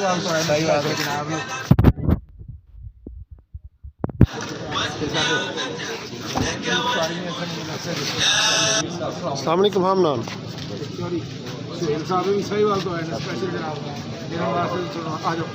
बात तो है, सही बात है जनाब। अस्सलाम वालेकुम हमनान। साहब भी सही बात तो है स्पेशल जनाब। आ जाओ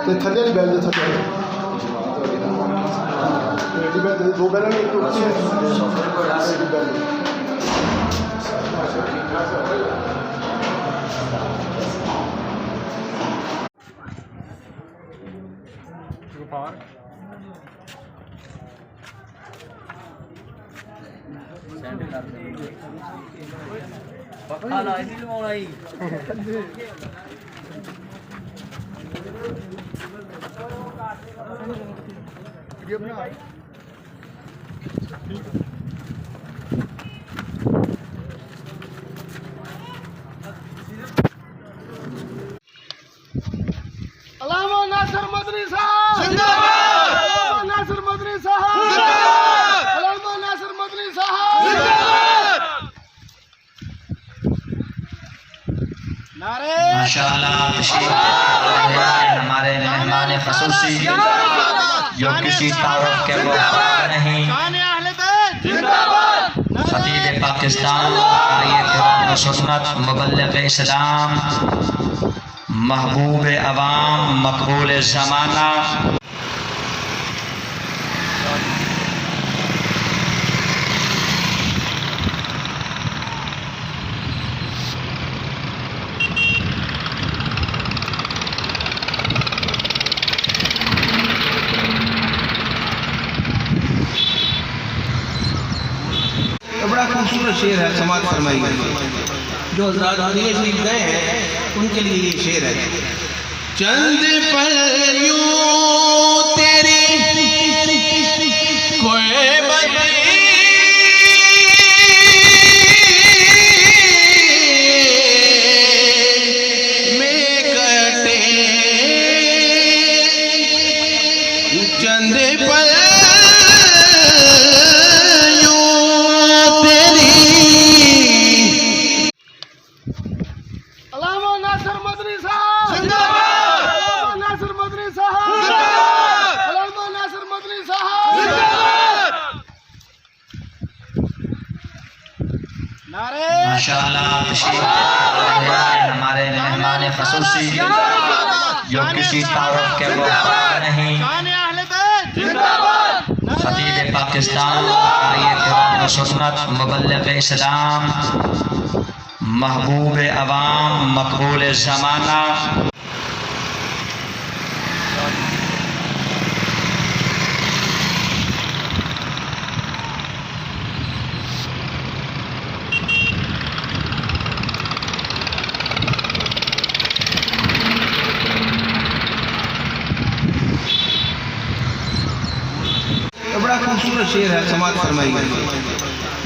तो थले वाली बैल दे थले एडी बैल दे दो बैल एक तो एडी बैल पक्का ला इसी लवाउणा ही अल्लामा नासिर मदनी साहब जिंदाबाद, अल्लामा नासिर मदनी साहब जिंदाबाद, अल्लामा नासिर मदनी साहब जिंदाबाद। नारे माशाअल्लाह हमारे मेहमान खसूसी जो किसी तारुफ के मुताबिक नहीं, खतीब पाकिस्तान, कुरान व सुन्नत, मुबल्लिग इस्लाम, महबूब अवाम, मकबूल ज़माना। बड़ा खूबसूरत शेर है, समाज फरमाइए। जो हज़रात मदीने शरीफ गए हैं उनके लिए ये शेर है। चंद पल यूं तेरी खोए बदली में कटे, चंद पल अल्लामा नासिर मदनी साहब जिंदाबाद, अल्लामा नासिर मदनी साहब जिंदाबाद, अल्लामा नासिर मदनी साहब जिंदाबाद। नारे माशाअल्लाह हमारे मेहमान खसूसी जो किसी तारुफ के मुताबिक नहीं, खतीब पाकिस्तान, कुरान व सुन्नत, मुबल्लिग इस्लाम, महबूब अवाम, मकबूल ज़माना। बड़ा खूबसूरत शेर है, समाज फरमाइए।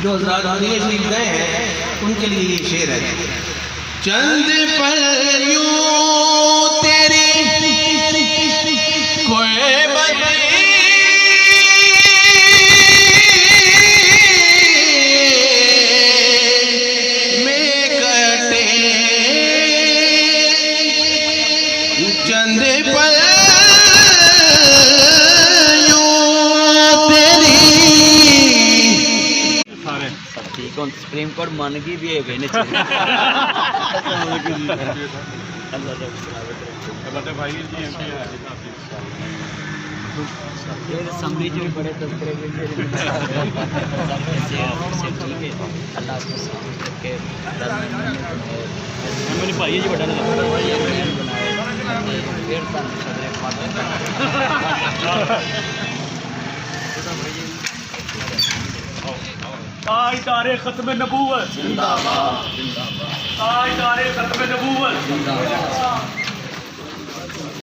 जो हज़रात मदीने शरीफ गए हैं उनके लिए ये शेर है। चंद पल यूं तेरी खोए बदली में कटे, चंद पल सुप्रीम कोर्ट मान गई भी है कहने समरी जो बड़े तस्करे ठीक है अल्लाह को साबित करके मेरी भाई जी बड़ा बनाए ताजदारे खत्म नबूवत जिंदाबाद